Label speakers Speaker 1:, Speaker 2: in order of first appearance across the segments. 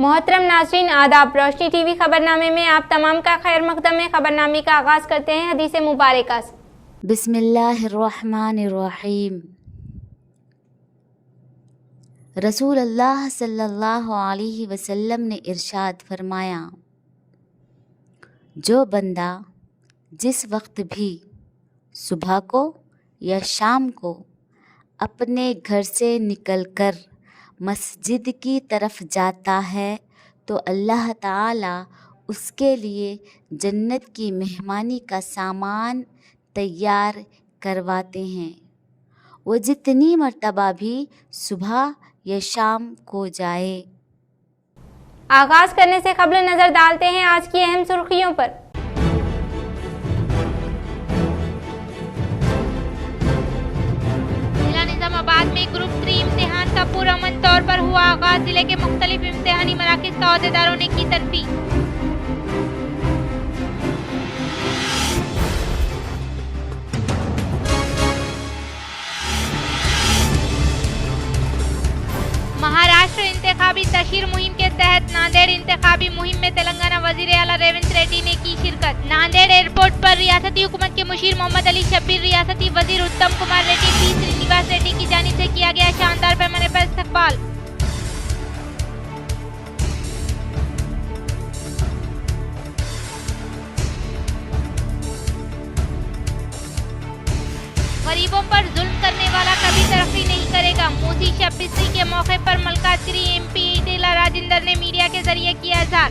Speaker 1: मोहतरम नाज़रीन आदाब। रोशनी टीवी खबरनामे में आप तमाम का खैर मकदम है। खबरनामे का आगाज़ करते हैं हदीस मुबारका से।
Speaker 2: बिस्मिल्लाहिर्रहमानिर्रहीम। रसूल अल्लाह सल्लल्लाहु अलैहि वसल्लम ने इरशाद फरमाया, जो बंदा जिस वक्त भी सुबह को या शाम को अपने घर से निकलकर मस्जिद की तरफ जाता है तो अल्लाह ताला उसके लिए जन्नत की मेहमानी का सामान तैयार करवाते हैं। वो जितनी मर्तबा भी सुबह या शाम को जाए।
Speaker 1: आगाज़ करने से कबल नज़र डालते हैं आज की अहम सुर्खियों पर। जिला निजामाबाद में ग्रुप 3 इम्तिहान का पुरअमन तौर पर हुआ आगाज। जिले के मुख्तलिफ इम्तिहानी मराकिज़ का अहदेदारों ने की तरफी। महाराष्ट्र इंतखाबी तशहीर मुहिम के तहत नांदेड़ इंतखाबी मुहिम में तेलंगाना वजीर आला रेवंत रेड्डी ने की शिरकत। नांदेड़ एयरपोर्ट पर रियासती हुकूमत के मुशीर मोहम्मद अली शब्बीर, रियासती वजीर उत्तम कुमार रेड्डी, पी श्रीनिवास रेड्डी की जानिब से किया गया शानदार पैमाने पर इस्तकबाल। गरीबों पर जुल्म करने वाला कभी तरक्की नहीं करेगा। मूसी शब बिस्री के मौके पर मलकाजगिरी एमपी ईटेला राजेंद्र ने मीडिया के जरिए किया इज़हार।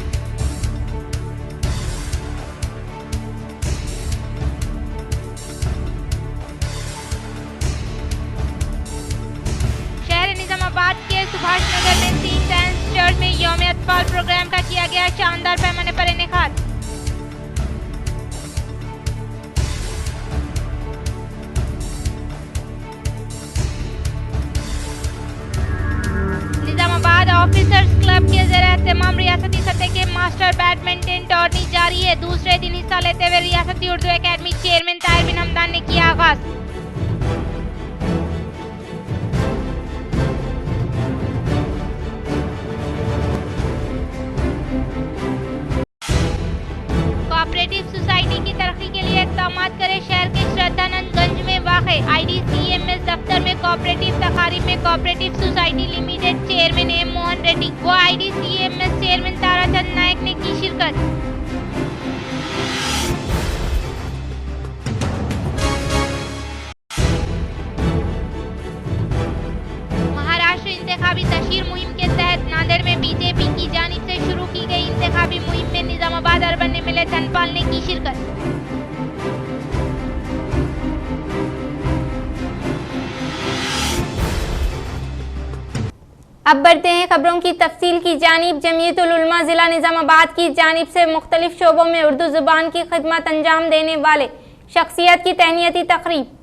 Speaker 1: शहर निजामाबाद के सुभाष नगर में सेंट एंस चर्च में यौम अतफाल प्रोग्राम का किया गया शानदार पैमाने पर इनेकाद। निजामाबाद ऑफिसर्स क्लब के ज़रिए तमाम रियासती सतह के मास्टर बैडमिंटन टूर्नी जारी है। दूसरे दिन हिस्सा लेते हुए रियासती उर्दू एकेडमी चेयरमैन ताहिर बिन हमदान ने किया आगाज। कोऑपरेटिव सोसाइटी की तरक्की के लिए इक़दाम करें। शहर के श्रद्धानंदगंज में वाक़े IDCMS दफ्तर में कोऑपरेटिव तकारीब में cooperative society limited chairman M Mohan Reddy व IDCMS चेयरमैन ताराचंद नायक ने की शिरकत। महाराष्ट्र इंतखाबी तशहीर मुहिम के तहत नांदेड़ में बीजेपी की जानिब से शुरू की गई इंतखाबी मुहिम में निजामाबाद अर्बन MLA धनपाल ने की शिरकत। अब बढ़ते हैं खबरों की तफसील की जानिब। जमीयतुल उलमा जिला निजामाबाद की जानिब से मुख्तलिफ शोबों में उर्दू ज़ुबान की खिदमत अंजाम देने वाले शख्सियत की तहनीती तकरीब।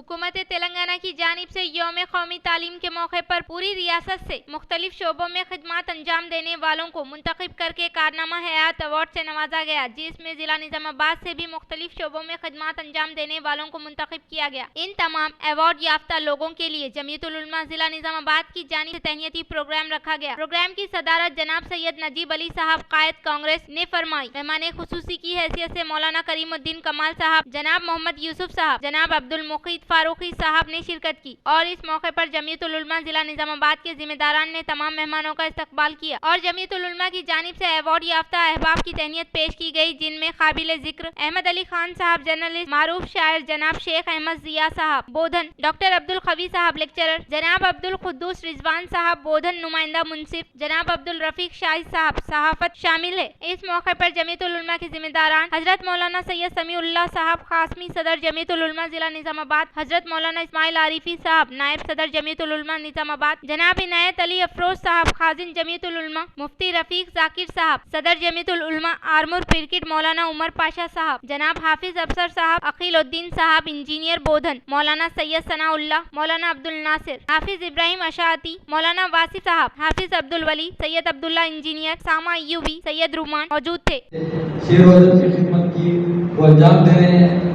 Speaker 1: हुकूमत तेलंगाना की जानिब से यौम कौमी तालीम के मौके पर पूरी रियासत से मुख्तलिफ शोबों में खिदमत अंजाम देने वालों को मुंतखब करके कारनामा हयात अवार्ड से नवाजा गया, जिसमें जिला निजामाबाद से भी मुख्तलिफ शोबों में खिदमत अंजाम देने वालों को मुंतखब किया गया। इन तमाम अवार्ड याफ्ता लोगों के लिए जमीयतुल उलमा जिला निजामाबाद की जानिब से तहनीती प्रोग्राम रखा गया। प्रोग्राम की सदारत जनाब सैयद नजीब अली साहब कायद कांग्रेस ने फरमाई। मेहमान खुसूसी की हैसियत से मौलाना करीमुद्दीन कमाल साहब, जनाब मोहम्मद यूसुफ साहब, जनाब अब्दुल मुकीद फारूकी साहब ने शिरकत की और इस मौके पर जमीयतुल उलमा जिला निजामाबाद के जिम्मेदारान ने तमाम मेहमानों का इस्तकबाल किया और जमीयतुल उलमा की जानिब से अवार्ड याफ्ता अहबाब की तहनीत पेश की गई, जिनमें काबिल जिक्र अहमद अली खान साहब जर्नलिस्ट, मारूफ शायर जनाब शेख अहमद जिया साहब बोधन, डॉक्टर अब्दुल खवी साहब लेक्चरर, जनाब अब्दुल खुद्दूस रिजवान साहब बोधन नुमाइंदा मुंसिफ, जनाब अब्दुल रफीक शाहिद साहब सहाफत शामिल है। इस मौके पर जमीयतुल उलमा के जिम्मेदारान हजरत मौलाना सैयद समीउल्लाह साहब खासमी सदर जमीयतुल उलमा जिला निजामाबाद, हजरत मौलाना इस्माइल आरिफी साहब नायब सदर जमीयतुल उलमा निजामाबाद, जनाब इनायत अली अफरोज साहब खाजिन जमीयतुल उलमा, मुफ्ती रफीक जाकिर साहब सदर जमीयतुल उलमा आरमूर पिरकिट, मौलाना उमर पाशा साहब, जनाब हाफिज अफसर साहब अकीलुद्दीन साहब इंजीनियर बोधन, मौलाना सैयद सनाउल्लाह, मौलाना अब्दुल नासिर, हाफिज इब्राहिम अशाती, मौलाना वासिफ साहब, हाफिज अब्दुल वली, सैयद अब्दुल्ला इंजीनियर, सामा अय्यूबी, सैयद रुमान मौजूद थे।
Speaker 3: शेर व अदब की खिदमत की वो अंजाम दे रहे हैं।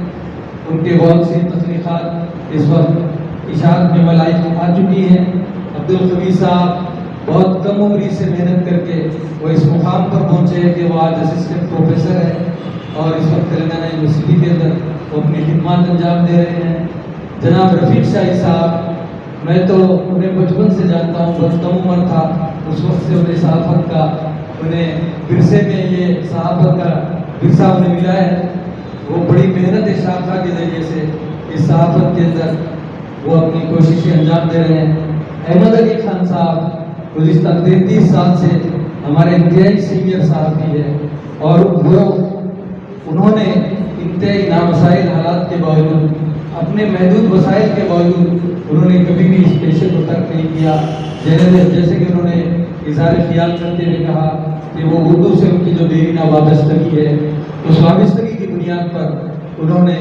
Speaker 3: उनके बहुत सी तस्रीखात इस वक्त इशारत में मलाइक आ चुकी हैं। अब्दुल खबीर साहब बहुत कम उम्र से मेहनत करके वो इस मुकाम पर पहुंचे हैं कि वो आज असिस्टेंट प्रोफेसर है और इस वक्त तेलंगाना यूनिवर्सिटी के अंदर वो अपनी खिदमत अंजाम दे रहे हैं। जनाब रफीक शाही साहब, मैं तो उन्हें बचपन से जानता हूँ, बहुत कम उम्र था उस वक्त से उन्हें सहाफत का, उन्हें विरसे में ये सहाफत का विरसा उन्हें मिला है। वो बड़ी मेहनत शाखा के जरिए से इस सहाफत के अंदर वो अपनी कोशिशें अंजाम दे रहे हैं। अहमद अली खान साहब गुज़िश्ता 33 साल से हमारे इंतहाई सीनियर साथी है और वो उन्होंने इंतहाई नामसाइल हालात के बावजूद, अपने महदूद वसाइल के बावजूद उन्होंने कभी भी इस पेशे को तर्क नहीं किया। जैसे कि उन्होंने इज़हार ख्याल करते हुए कहा कि वो उर्दू से उनकी जो बेरीना वाबस्तगी है, उस वाबस्तगी की बुनियाद पर उन्होंने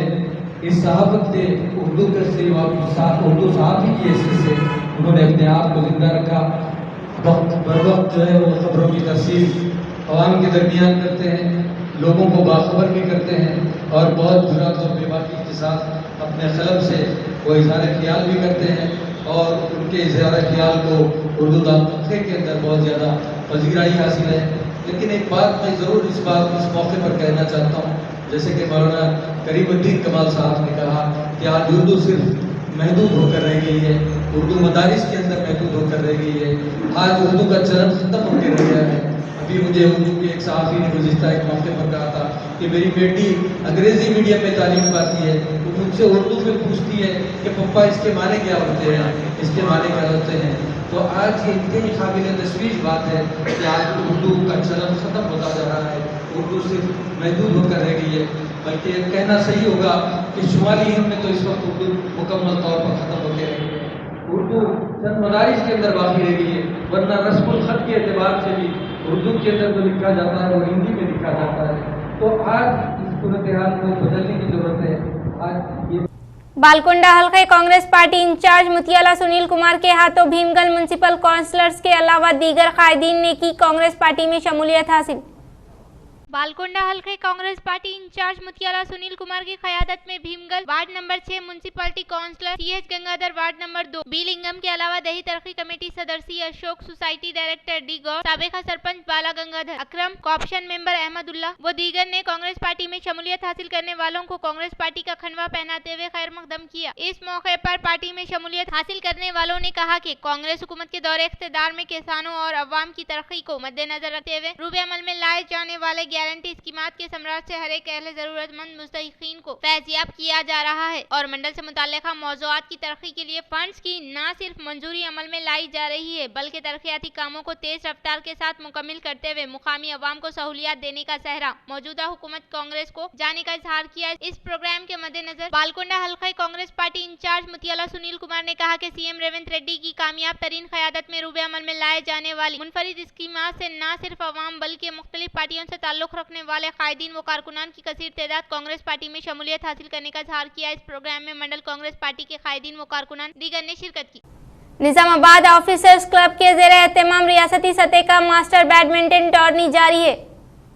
Speaker 3: इस सहाफत के उर्दू के से उर्दू सहाफ़ी की हैसियत से उन्होंने अपने आप को जिंदा रखा। वक्त बर वक्त जो है वो खबरों की तफसील अवाम के दरमियान करते हैं, लोगों को बाखबर भी करते हैं और बहुत जुरात और बेबाकी के साथ अपने कलम से वो इज़हार ख्याल भी करते हैं और उनके इज़हार ख्याल को उर्दू दामखे के अंदर बहुत ज़्यादा पजीराई हासिल है। लेकिन एक बात मैं ज़रूर इस मौके पर कहना चाहता हूँ, जैसे कि मौलाना करीमुद्दीन कमाल साहब ने कहा कि आज उर्दू सिर्फ महदूद होकर रह गई है, उर्दू मदारिस के अंदर महदूद होकर रह गई है, आज उर्दू का चलन ख़त्म होकर रह गया है। अभी मुझे उर्दू के एक सहाफ़ी ने गुज़िश्ता एक मौके पर कहा था कि मेरी बेटी अंग्रेज़ी मीडियम में तालीम पाती है, तो मुझसे उर्दू में पूछती है कि पप्पा इसके माने क्या होते हैं, इसके माने क्या होते हैं। तो आज ये इतनी काबिल तशवीश बात है कि आज उर्दू का चलन ख़त्म होता जा रहा है, उर्दू सिर्फ महदूद होकर रह गई है। बल्कि कहना सही होगा कि शुमाली हिंद में तो इस वक्त उर्दू मुकम्मल तौर पर ख़त्म होकर रह गई है, उर्दू चंद मदारिस के अंदर बाकी रह गई है, वरना रस्मुल ख़त के एतबार से भी उर्दू के अंदर जो लिखा जाता है वो हिंदी में लिखा जाता है। तो आज इस सूरत हाल को बदलने की जरूरत है। आज ये
Speaker 1: बालकुंडा हल्के Congress party incharge Mutyala Sunil Kumar के हाथों भीमगल म्युनिसिपल काउंसलर्स के अलावा दीगर कायदीन ने की कांग्रेस पार्टी में शमूलियत हासिल। बालकुंडा हल्के Congress party incharge Mutyala Sunil Kumar की क़यादत में Bheemgal ward number 6 municipality councillor CH Gangadhar, ward number 2 B Lingam के अलावा दही तरक्की कमेटी सदस्य Ashok, society director D Gaur, साबिका सरपंच बाला गंगाधर, अकरम, कॉर्पोरेशन मेंबर अहमदुल्ला व दीगर ने कांग्रेस पार्टी में शमूलियत हासिल करने वालों को कांग्रेस पार्टी का खंडवा पहनाते हुए खैर मकदम किया। इस मौके पर पार्टी में शमूलियत हासिल करने वालों ने कहा कि कांग्रेस हुकूमत के दौरे इख्तियार में किसानों और अवाम की तरक्की को मद्देनजर रखते हुए रूबे अमल में लाए जाने वाले गारंटी स्कीमात के सम्राट से हर एक अहले जरूरतमंद मुस्तहिकीन को फैजियाब किया जा रहा है और मंडल से मुताल्लिका मौज़ूआत की तरक्की के लिए फंड्स की न सिर्फ मंजूरी अमल में लाई जा रही है बल्कि तरक्याती कामों को तेज रफ्तार के साथ मुकम्मिल करते हुए मुकामी अवाम को सहूलियात देने का सहरा मौजूदा हुकूमत कांग्रेस को जाने का इजहार किया। इस प्रोग्राम के मद्देनजर बालकुंडा हल्का कांग्रेस पार्टी इंचार्ज मुतियाला सुनील कुमार ने कहा कि CM रेवंत रेड्डी की कामयाब तरीन क़यादत में रूबे अमल में लाए जाने वाली मुनफरिद स्कीमात से न सिर्फ अवाम बल्कि मुख्तलिफ पार्टियों से ताल्लुक रखने वाले कायदीन व कारकुनान की कसीर तादाद कांग्रेस पार्टी में शमूलियत हासिल करने का इजहार किया। इस प्रोग्राम में मंडल कांग्रेस पार्टी के कायदीन व कारकुनान दीगर ने शिरकत की। निजामाबाद ऑफिसर्स क्लब के ज़ेरे एहतमाम रियासती सतह का मास्टर बैडमिंटन टूर्नी जारी है।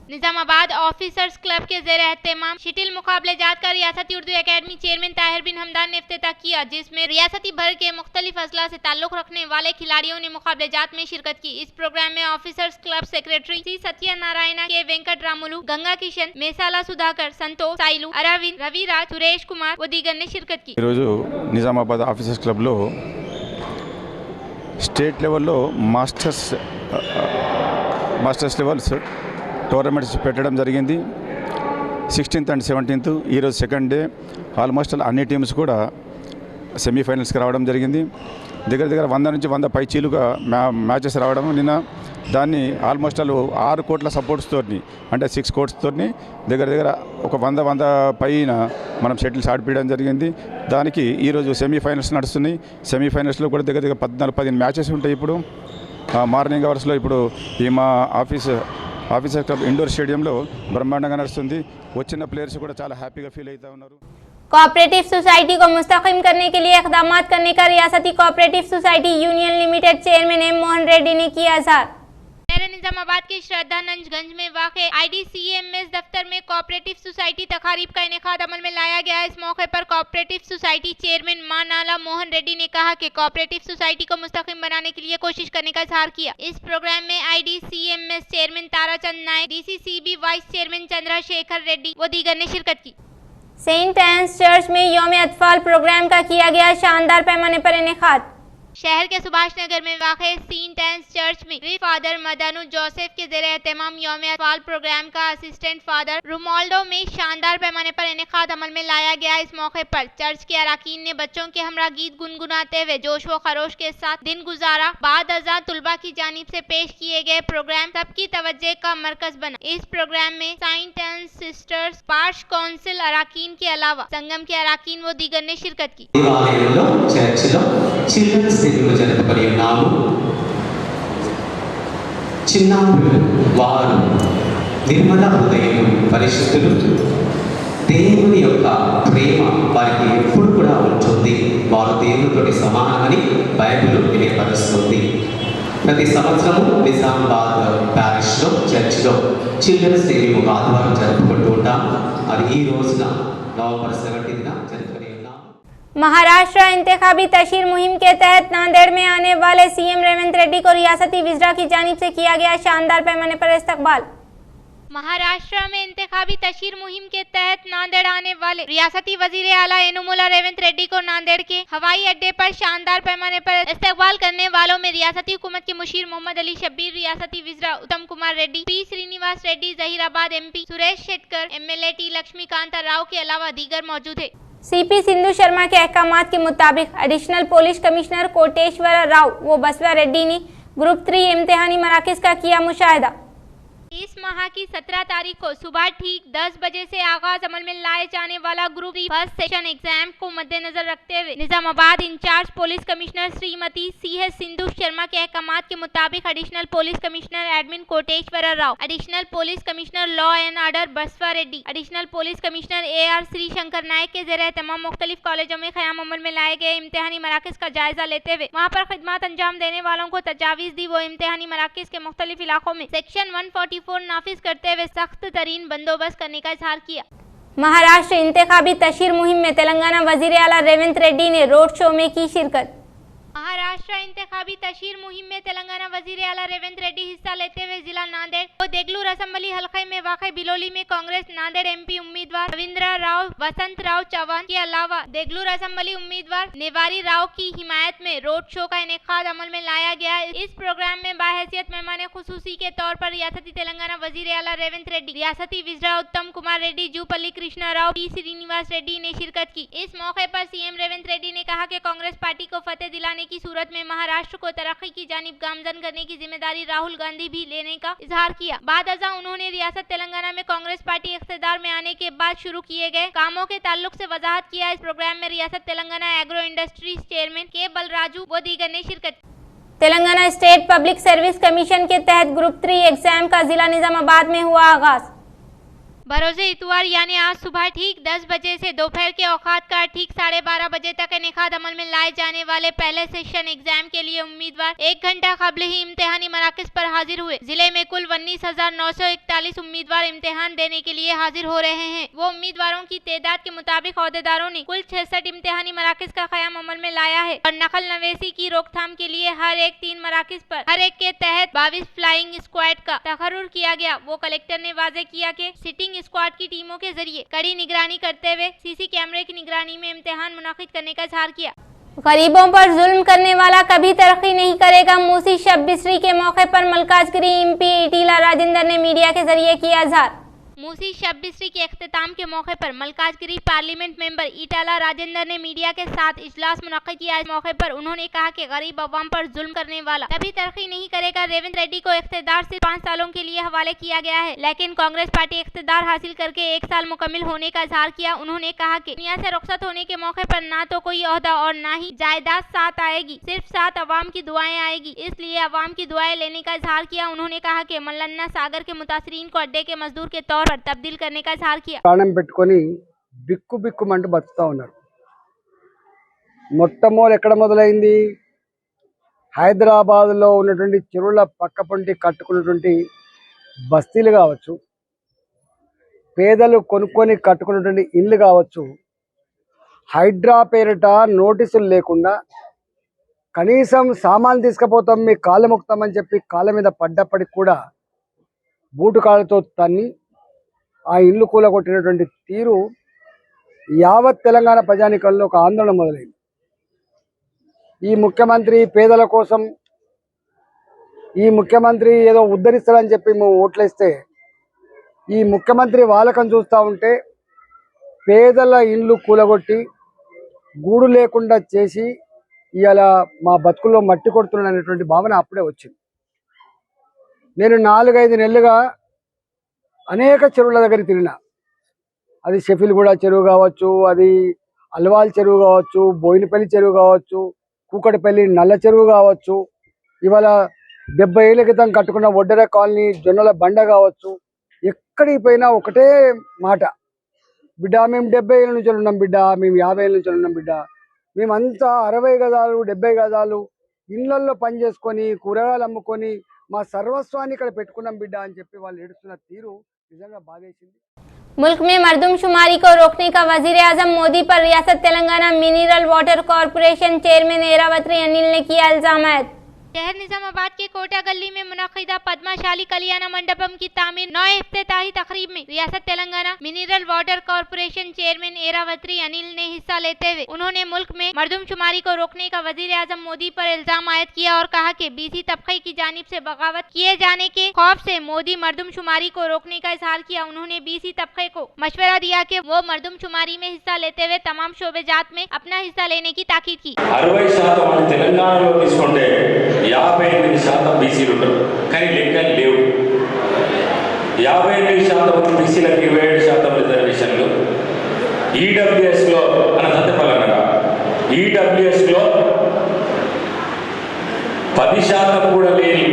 Speaker 1: निजामाबाद ऑफिसर्स क्लब के ज़ेरे एहतमाम शिटिल मुकाबलेजात का रियासती उर्दू एकेडमी चेयरमैन ताहिर बिन हमदान ने इफ्तिताह किया, जिसमें रियासती भर के मुख्तलिफ अजला से ताल्लुक रखने वाले खिलाड़ियों ने मुकाबलेजात में शिरकत की। इस प्रोग्राम में ऑफिसर्स क्लब सेक्रेटरी सी सत्यनारायण के वेंकट रामुलु, गंगा किशन, मेसाला सुधाकर, संतोष, साइलू, अरविंद, रविराज, सुरेश कुमार व दीगर ने शिरकत की।
Speaker 4: निजामाबाद ऑफिसर्स क्लब लो state level masters levels tournaments పెట్టడం జరిగింది। 16th and 17th ఈరోజు సెకండ్ డే ఆల్మోస్ట్ అన్ని టీమ్స్ కూడా సెమీఫైనల్స్కి రావడం జరిగింది। దగ్గర 100 నుంచి 100 పైచీలుగా మ్యాచెస్ రావడం, నిన్న దాన్ని ఆల్మోస్ట్ 6 కోట్ల సపోర్ట్స్తో అంటే 6 కోట్స్తో దగ్గర ఒక 100 పైన మనం షటిల్స్ ఆడిపించడం జరిగింది। దానికి ఈరోజు సెమీఫైనల్స్ నడుస్తున్నాయి। సెమీఫైనల్స్లో కూడా దగ్గర 14-15 మ్యాచెస్ ఉంటాయి। ఇప్పుడు మార్నింగ్ అవర్స్లో ఇప్పుడు ఈ మా ఆఫీసర్ క్లబ్ ఇండోర్ స్టేడియంలో బ్రహ్మాండంగా నడుస్తుంది। వచ్చిన ప్లేయర్స్ కూడా చాలా హ్యాపీగా ఫీల్ అవుతూ ఉన్నారు।
Speaker 1: कोऑपरेटिव सोसाइटी को मुस्तकिम करने के लिए इक़दाम करने का रियासती cooperative society union limited chairman M Mohan Reddy ने किया इज़हार। निजामाबाद के श्रद्धानंदगंज में वाक़े IDCMS दफ्तर में कोऑपरेटिव सोसाइटी तकारीब का इनेकाद अमल में लाया गया। इस मौके पर cooperative society chairman Manala Mohan Reddy ने कहा कि कोऑपरेटिव सोसाइटी को मुस्तकिम बनाने के लिए कोशिश करने का इजहार किया। इस प्रोग्राम में IDCMS चेयरमैन ताराचंद नायक, DCCB vice chairman Chandrashekhar Reddy व दीगर ने शिरकत की। सेंट एन्स चर्च में यौम अतफाल प्रोग्राम का किया गया शानदार पैमाने पर इनेकाद। शहर के सुभाष नगर में वाक़े सेंट एन्स चर्च में फादर मदनू जोसेफ के ज़ेरे एहतमाम यौम अतफाल प्रोग्राम का असिस्टेंट फादर रोमाल्डो में शानदार पैमाने पर इनेकाद अमल में लाया गया। इस मौके पर चर्च के अराकीन ने बच्चों के हमरा गीत गुनगुनाते हुए जोश व खरोश के साथ दिन गुजारा। बाद अज़ान तुलबा की जानिब से पेश किए गए प्रोग्राम सबकी तवज्जो का मरकज बना। इस प्रोग्राम में सेंट एन्स सिस्टर्स पार्श काउंसिल अराकीन के अलावा संगम के अराकीन व दीगर ने शिरकत की।
Speaker 5: జరుపుకొని ఉన్నాము। చిన్నారులు వారు నిర్మల హృదయం పరిశుద్ధులు, దేవుని యొక్క ప్రేమ వారికి ఎప్పుడు కూడా ఉంటుంది, వారు దేవునితోటి సమానమని బైబిల్ తెలియపరుస్తుంది। ప్రతి సంవత్సరము నిజామాబాద్ ప్యారిష్లో చర్చిలో చిల్డ్రన్స్ డే ఆదివారం జరుపుకుంటూ ఉంటాం। అది ఈ రోజున నవంబర్ 17న జరుపుకొని
Speaker 1: महाराष्ट्र इंतखाबी तशहीर मुहिम के तहत नांदेड़ में आने वाले CM रेवंत रेड्डी को रियासती विज़रा की जानिब से किया गया शानदार पैमाने पर इस्तकबाल। महाराष्ट्र में इंतखाबी तशहीर मुहिम के तहत नांदेड़ आने वाले रियासती वजीर आला एनुमुल्ला रेवंत रेड्डी को नांदेड़ के हवाई अड्डे पर शानदार पैमाने पर इस्तकबाल करने वालों में रियासती हुकूमत के मुशीर मोहम्मद अली शब्बीर, रियासती विज़रा उत्तम Kumar Reddy, P Srinivas Reddy, Zaheerabad MP Suresh Shetkar, MLA T Laxmikant Rao के अलावा दीगर मौजूद है। CP सिंधु शर्मा के अहकामात के मुताबिक additional police commissioner Koteshwar Rao व बसवा रेड्डी ने ग्रुप 3 इम्तिहानी मराकज़ का किया मुशाहिदा। इस माह की 17 तारीख को सुबह ठीक 10 बजे से आगाज अमल में लाए जाने वाला ग्रुप 3 फर्स्ट सेशन एग्जाम को मद्देनजर रखते हुए Nizamabad incharge police commissioner Shrimati CH Sindhu Sharma के अहकामात के मुताबिक additional police commissioner admin Koteshwar Rao, additional police commissioner law and order Basava Reddy, additional police commissioner AR Shri Shankar Naik के ज़ेरे तमाम मुख्तलिफ कॉलेजों में क़याम अमल में लाए गए इम्तिहानी मराकज़ का जायजा लेते हुए वहाँ पर खिदमत अंजाम देने वालों को तजावीज़ दी। वो इम्तिहानी मराकज़ के मुख्तलिफ इलाकों में सेक्शन 144 नाफिज करते हुए सख्त तरीन बंदोबस्त करने का इजहार किया। महाराष्ट्र इंतखाबी तशहीर मुहिम में तेलंगाना वजीर आला रेवंत रेड्डी ने रोड शो में की शिरकत। महाराष्ट्र इंतखाबी तशहीर मुहिम में तेलंगाना वजीर आला रेवंत रेड्डी हिस्सा लेते हुए जिला नांदेड़ और देगलूर असम्बली हल्के में वाक़े बिलोली में कांग्रेस नांदेड़ MP उम्मीदवार रविंद्र राव वसंत राव चौहान के अलावा देगलूर असम्बली उम्मीदवार नेवारी राव की हिमायत में रोड शो का इनेकाद अमल में लाया गया। इस प्रोग्राम में बाहैसियत मेहमान खुसूसी के तौर पर रियासती तेलंगाना वजीर आला रेवंत रेड्डी, रियासती विज़रा उत्तम कुमार रेड्डी, जूपल्ली कृष्णा राव, P श्रीनिवास रेड्डी ने शिरकत की। इस मौके पर CM रेवंत रेड्डी ने कहा कि कांग्रेस पार्टी को फतेह दिलाने की सूरत में महाराष्ट्र को तरक्की की जानिब गामजन करने की जिम्मेदारी राहुल गांधी भी लेने का इजहार किया। बाद अज़ा उन्होंने रियासत तेलंगाना में कांग्रेस पार्टी इख्तिदार में आने के बाद शुरू किए गए कामों के ताल्लुक से वजाहत किया। इस प्रोग्राम में रियासत तेलंगाना एग्रो इंडस्ट्रीज चेयरमैन के बलराजू व दीगर ने शिरकत की। Telangana state public service commission के तहत ग्रुप 3 एग्जाम का जिला निजामाबाद में हुआ आगाज। बरोज़े इतवार यानी आज सुबह ठीक 10 बजे से दोपहर के औकात का ठीक 12:30 बजे तक इनेकाद अमल में लाए जाने वाले पहले सेशन एग्जाम के लिए उम्मीदवार 1 घंटा कबल ही इम्तिहानी मराकज़ पर हाजिर हुए। जिले में कुल 19,941 उम्मीदवार इम्तिहान देने के लिए हाजिर हो रहे हैं। वो उम्मीदवारों की तादाद के मुताबिक अहदेदारों ने कुल 66 इम्तिहानी मराकज़ का क़याम अमल में लाया है और नकल नवेसी की रोकथाम के लिए हर एक 3 मराकज़ पर हर एक के तहत 22 फ्लाइंग स्क्वाड का तकर्रुर किया गया। वो कलेक्टर ने वाज़े किया कि सिटिंग स्क्वाड की टीमों के जरिए कड़ी निगरानी करते हुए CC कैमरे की निगरानी में इम्तिहान मुनाकिद करने का इजहार किया। गरीबों पर जुल्म करने वाला कभी तरक्की नहीं करेगा। मूसी शब बिसरी के मौके पर मलकाजगिरी MP ईटीला राजेंद्र ने मीडिया के जरिए किया इजहार। मूसी शब बिसरी के अख्तिताम के मौके पर मलकाजगिरी पार्लियामेंट मेंबर ईटाला राजेंद्र ने मीडिया के साथ इजलास मुनक्किद किया। इस मौके पर उन्होंने कहा कि गरीब अवाम पर जुल्म करने वाला कभी तरक्की नहीं करेगा। रेवंत रेड्डी को इख्तिदार सिर्फ 5 सालों के लिए हवाले किया गया है, लेकिन कांग्रेस पार्टी इख्तिदार हासिल करके 1 साल मुकम्मिल होने का इजहार किया। उन्होंने कहा कि दुनिया से रुखसत होने के मौके पर ना तो कोई ओहदा और ना ही जायदाद साथ आएगी, सिर्फ साथ अवाम की दुआएं आएगी, इसलिए अवाम की दुआएं लेने का इजहार किया। उन्होंने कहा कि मल्लन्ना सागर के मुतासरीन को अड्डे के मजदूर के तौर पर तब्दील करने का इजहार किया।
Speaker 6: ప్రాణం పెట్టుకొని బిక్కు బిక్కుమంటూ బతుకుతా ఉన్నారు। మొట్టమొదలు ఎక్కడ మొదలైంది? హైదరాబాద్లో ఉన్నటువంటి చెరువుల పక్కపొంటి కట్టుకున్నటువంటి బస్తీలు కావచ్చు, పేదలు కొనుక్కొని కట్టుకున్నటువంటి ఇళ్ళు కావచ్చు, హైడ్రా పేరిట నోటీసులు లేకుండా కనీసం సామాన్లు తీసుకుపోతాం మీ కాళ్ళ మొక్కుతామని చెప్పి కాళ్ళ మీద పడ్డప్పటికి కూడా బూటు కాళ్ళతో తన్ని ఆ ఇల్లు కూలగొట్టినటువంటి తీరు యావత్ తెలంగాణ ప్రజానికంలో ఒక ఆందోళన మొదలైంది. ఈ ముఖ్యమంత్రి పేదల కోసం, ఈ ముఖ్యమంత్రి ఏదో ఉద్ధరిస్తాడని చెప్పి మేము ఓట్లేస్తే ఈ ముఖ్యమంత్రి వాలకం చూస్తూ ఉంటే పేదల ఇల్లు కూలగొట్టి గూడు లేకుండా చేసి ఇవాళ మా బతుకుల్లో మట్టి కొడుతున్నాడు అనేటువంటి భావన అప్పుడే వచ్చింది. నేను 4-5 నెలలుగా అనేక చెరువుల దగ్గర తిరిగిన. అది షెఫిల్గూడ చెరువు కావచ్చు, అది అల్వాల్ చెరువు కావచ్చు, బోయినపల్లి చెరువు కావచ్చు, కూకటిపల్లి నల్ల చెరువు కావచ్చు, ఇవాళ 70 ఏళ్ల క్రితం కట్టుకున్న ఒడ్డెర కాలనీ జొన్నల బండ కావచ్చు. ఎక్కడికి పోయినా ఒకటే మాట, బిడ్డ మేము 70 ఏళ్ళ నుంచి ఉన్నాం బిడ్డ, మేము 50 ఏళ్ళ నుంచి ఉన్నాం బిడ్డ, మేమంతా 60 గజాలు 70 గజాలు ఇళ్లల్లో పని చేసుకొని కూరగాయలు అమ్ముకొని మా సర్వస్వాన్ని ఇక్కడ పెట్టుకున్నాం బిడ్డ అని చెప్పి వాళ్ళు ఏడుస్తున్న తీరు నిజంగా బాధేసింది.
Speaker 1: मुल्क में मर्दमशुमारी को रोकने का वजीर आजम मोदी पर रियासत Telangana mineral water corporation chairman Eravathi Anil ने किया इल्जाम। शहर निजामाबाद के कोटा गली में मुनक्किदा पद्माशाली कल्याण मंडपम की तामीर 9 इफ्तिताही तकरीब में रियासत Telangana mineral water corporation chairman Eravathi Anil ने हिस्सा लेते हुए उन्होंने मुल्क में मर्दमशुमारी को रोकने का वजीर आजम मोदी पर इल्जाम आयद किया और कहा कि बीसी तबके की जानिब से बगावत किए जाने के खौफ से मोदी मर्दमशुमारी को रोकने का इजहार किया। उन्होंने बीसी तबके को मशवरा दिया कि वो मर्दमशुमारी में हिस्सा लेते हुए तमाम शोबेजात में अपना हिस्सा लेने की ताकीद की।
Speaker 7: 60% తెలంగాణలో తీసుకుంటే 58% బీసీలు ఉంటారు, కానీ లెక్కలు లేవు. 58% బీసీలకు 27% రిజర్వేషన్లు. ఈడబ్ల్యూఎస్లో మన సత్యపల్లనగా ఈడబ్ల్యూఎస్లో 10% కూడా లేని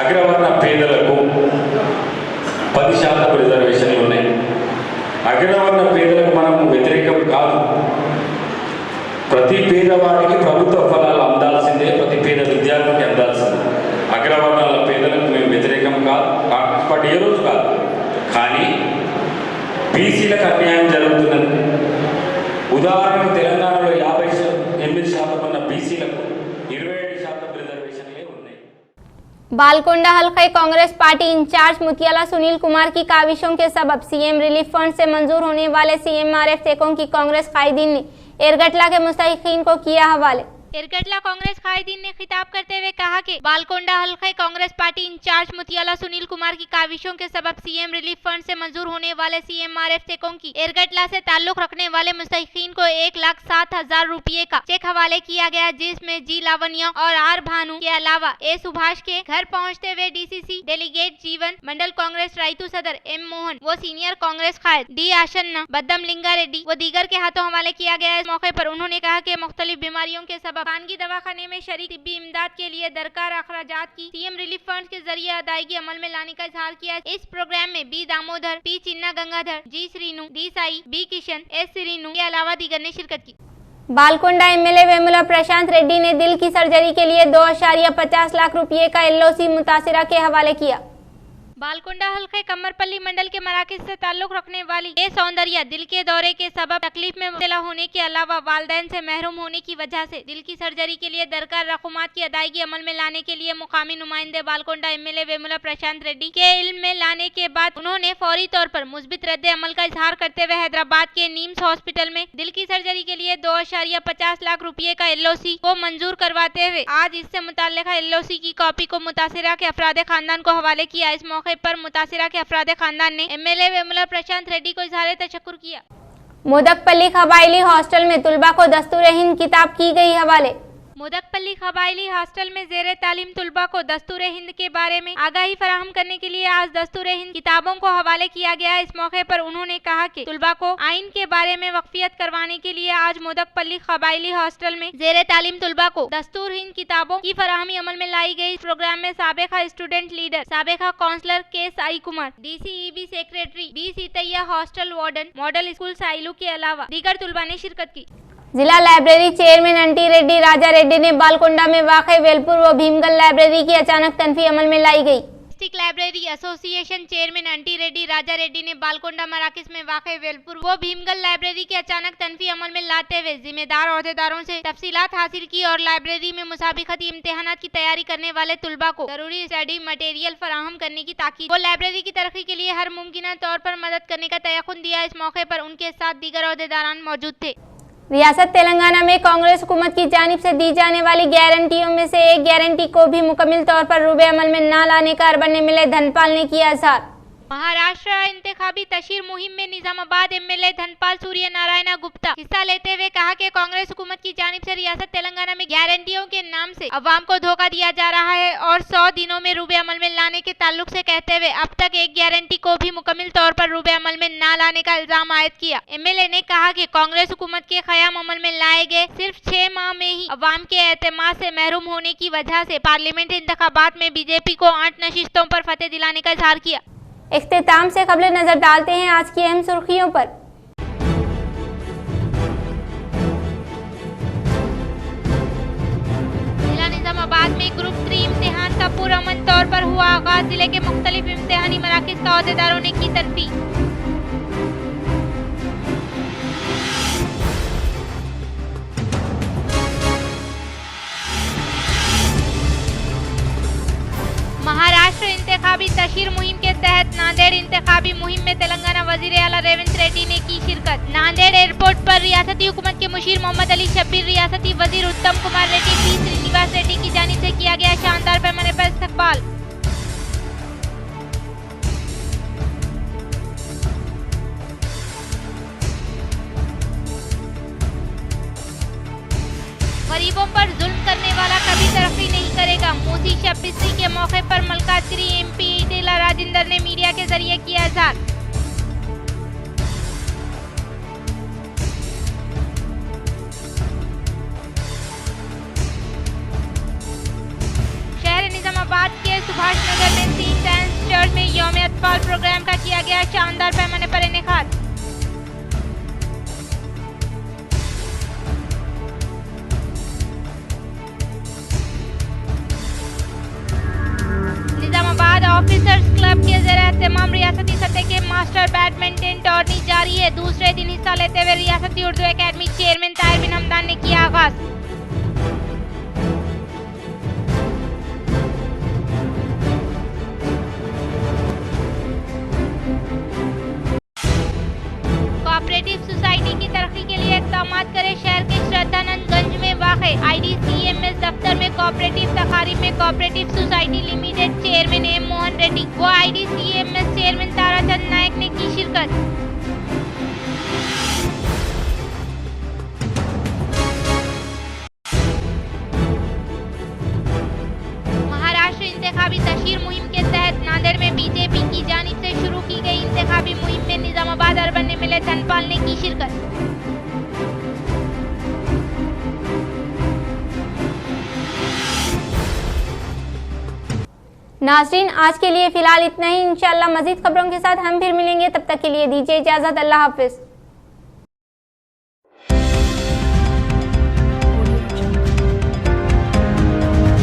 Speaker 7: అగ్రవర్ణ పేదలకు 10% రిజర్వేషన్లు ఉన్నాయి. అగ్రవర్ణ పేదలకు మనం వ్యతిరేకం కాదు. ప్రతి పేదవాడికి ప్రభుత్వ ఫలాలు అందాల్సిందే, ప్రతి పేద విద్యార్థికి అందాల్సిందే. అగ్రవర్ణాల పేదలకు మేము వ్యతిరేకం కాదు, బట్ ఏ రోజు కాదు. కానీ బీసీలకు అన్యాయం జరుగుతున్నది. ఉదాహరణకు తెలంగాణలో 58% ఉన్న బీసీలకు 27% రిజర్వేషన్లే ఉన్నాయి.
Speaker 1: बालकोंडा हल्के Congress party incharge Mutyala Sunil Kumar की काविशों के सबब सीएम रिलीफ फंड से मंजूर होने वाले सीएमआरएफ टेकों की कांग्रेस कायदीन ने एरगटला के मुस्तहिकीन को किया हवाले। एरगटला कांग्रेस कायदीन ने खिताब करते हुए कहा कि बालकोंडा हल्के Congress party incharge Mutyala Sunil Kumar की काविशों के सबब सीएम रिलीफ फंड से मंजूर होने वाले सीएमआरएफ चेकों की एरगटला से ताल्लुक रखने वाले मुस्तहिकीन को 1,07,000 रुपये का चेक हवाले किया गया, जिसमें जी लावण्या और आर भानु के अलावा ए सुभाष के घर पहुंचते हुए डीसीसी डेलीगेट जीवन, मंडल कांग्रेस रायतू सदर एम मोहन, वो सीनियर कांग्रेस कायद डी आशन्ना, बद्दम लिंगा रेड्डी व दीगर के हाथों हवाले किया गया। इस मौके पर उन्होंने कहा कि मुख्तलिफ बीमारियों के सबब खानगी दवाखाने में शरीक तिब्बी इमदाद के लिए दरकार अखराजात की सीएम रिलीफ फंड के जरिए अदायगी अमल में लाने का इजहार किया। इस प्रोग्राम में B Damodar, P Chinna Gangadhar, G Srinu, D Sai, B Kishan, S Srinu के अलावा दीगर ने शिरकत की। बालकोंडा एमएलए वेमुला प्रशांत रेड्डी ने दिल की सर्जरी के लिए 2.50 लाख रुपये का एलओसी मुतासिरा के हवाले किया। बालकोंडा हल्के कमरपल्ली मंडल के मराकज से ताल्लुक रखने वाली ये सौंदर्या दिल के दौरे के सबब तकलीफ में मुब्तला होने के अलावा वालदैन से महरूम होने की वजह से दिल की सर्जरी के लिए दरकार रकूमात की अदायगी अमल में लाने के लिए मुकामी नुमाइंदे बालकोंडा एमएलए वेमुला प्रशांत रेड्डी के इल्म में लाने के बाद उन्होंने फौरी तौर पर मुस्बित रद्द अमल का इजहार करते हुए हैदराबाद के नीम्स हॉस्पिटल में दिल की सर्जरी के लिए 2.50 लाख रुपये का एलओसी को मंजूर करवाते हुए आज इससे मुताल्लिका एलओसी की कॉपी को मुतासिरा के अफराद खानदान को हवाले किया। इस मौके पर मुतासिरा के अफराद खानदान ने एमएलए वेमुला प्रशांत रेड्डी को इजहार तशक्कुर किया। मोदकपल्ली कबायली हॉस्टल में तुलबा को दस्तूर हिंद किताब की गई हवाले। मोदकपल्ली कबायली हॉस्टल में जेर तालीम तुलबा को दस्तूर हिंद के बारे में आगाही फराहम करने के लिए आज दस्तूर हिंद किताबों को हवाले किया गया। इस मौके पर उन्होंने कहा कि तुलबा को आइन के बारे में वक्फियत करवाने के लिए आज मोदकपल्ली कबायली हॉस्टल में जेर तालीम तुलबा को दस्तूर हिंद किताबों की फराहमी अमल में लाई गई। इस प्रोग्राम में साबिका स्टूडेंट लीडर, साबिका councillor K Sai Kumar, DCEB secretary B Seetaiah, hostel warden, model school Sailu के अलावा दीगर तुलबा ने शिरकत की। जिला लाइब्रेरी चेयरमैन अंटी रेड्डी राजा रेड्डी ने बालकोंडा में वाक़ वेलपुर व भीमगल लाइब्रेरी की अचानक तनफी अमल में लाई गई। District library association chairman Anti Reddy Raja Reddy ने बालकोंडा मराकज में वाक़ वेलपुर व भीमगल लाइब्रेरी की अचानक तनफी अमल में लाते हुए जिम्मेदार अहदेदारों से तफसीलात हासिल की और लाइब्रेरी में मुसाबिकती इम्तिहानात की तैयारी करने वाले तुलबा को जरूरी स्टडी मटेरियल फराहम करने की ताकीद वो लाइब्रेरी की तरक्की के लिए हर मुमकिन तौर पर मदद करने का तयक़ुन दिया। इस मौके पर उनके साथ दीगर अहदेदारान मौजूद थे। रियासत तेलंगाना में कांग्रेस हुकूमत की जानिब से दी जाने वाली गारंटियों में से एक गारंटी को भी मुकम्मल तौर पर रूबे अमल में न लाने का अरबन एमएलए धनपाल ने किया इज़हार। महाराष्ट्र इंतखाबी तशहीर मुहिम में निजामाबाद एमएलए धनपाल सूर्य नारायण गुप्ता हिस्सा लेते हुए कहा कि कांग्रेस हुकूमत की जानिब से रियासत तेलंगाना में गारंटियों के नाम से अवाम को धोखा दिया जा रहा है और 100 दिनों में रूबे अमल में लाने के ताल्लुक से कहते हुए अब तक एक गारंटी को भी मुकम्मल तौर पर रूबे अमल में न लाने का इल्जाम आयद किया। एमएलए ने कहा कि कांग्रेस हुकूमत के क़याम अमल में लाए गए सिर्फ 6 माह में ही अवाम के एतमाद से महरूम होने की वजह से पार्लियामेंट इंतखाबात में बीजेपी को 8 नशिस्तों पर फतेह दिलाने का इज़हार किया। इख्तिताम से कबल नजर डालते हैं आज की अहम सुर्खियों पर। जिला निजामाबाद में ग्रुप 3 इम्तिहान का पुरअमन तौर पर हुआ आगाज। जिले के मुख्तलिफ इम्तिहानी मराकिज का अहदेदारों ने की तरफी। महाराष्ट्र इंतखाबी तशहीर मुहिम के तहत नांदेड़ इंतखाबी मुहिम में तेलंगाना वजीर आला रेवंत रेड्डी ने की शिरकत। नांदेड़ एयरपोर्ट पर रियासती हुकूमत के मुशीर मोहम्मद अली शब्बीर, रियासती वजीर उत्तम कुमार रेड्डी, पी श्रीनिवास रेड्डी की जानिब से किया गया शानदार पैमाने पर इस्तकबाल। गरीबों पर जुल्म करने वाला कभी तरक्की नहीं करेगा। मूसी शब बिस्री के मौके पर मलकाजगिरी एमपी ईटेला राजेंद्र ने मीडिया के जरिए किया इज़हार। शहर निजामाबाद के सुभाष नगर में सेंट एंस चर्च में यौम अतफाल प्रोग्राम का किया गया शानदार पैमाने पर इनेकाद। निजामाबाद ऑफिसर्स क्लब के ज़रिए तमाम रियासती सतह के मास्टर बैडमिंटन टूर्नी जारी है। दूसरे दिन हिस्सा लेते हुए रियासती उर्दू एकेडमी चेयरमैन ताहिर बिन हमदान ने किया आगाज। कोऑपरेटिव सोसाइटी की तरक्की के लिए इक़दामात करे। शहर के श्रद्धानंदगंज में वाक़े IDCMS दफ्तर में कोऑपरेटिव तकारीब में cooperative society limited chairman M Mohan Reddy व IDCMS चेयरमैन ताराचंद नायक ने की शिरकत। महाराष्ट्र इंतखाबी तशहीर मुहिम के तहत नांदेड़ में बीजेपी की जानिब से शुरू की गई इंतखाबी मुहिम में निजामाबाद अर्बन एमएलए धनपाल ने की शिरकत। नाज़रीन, आज के लिए फिलहाल इतना ही। इंशाअल्लाह मज़ीद खबरों के साथ हम फिर मिलेंगे। तब तक के लिए दीजिए इजाज़त। अल्लाह हाफ़िज़।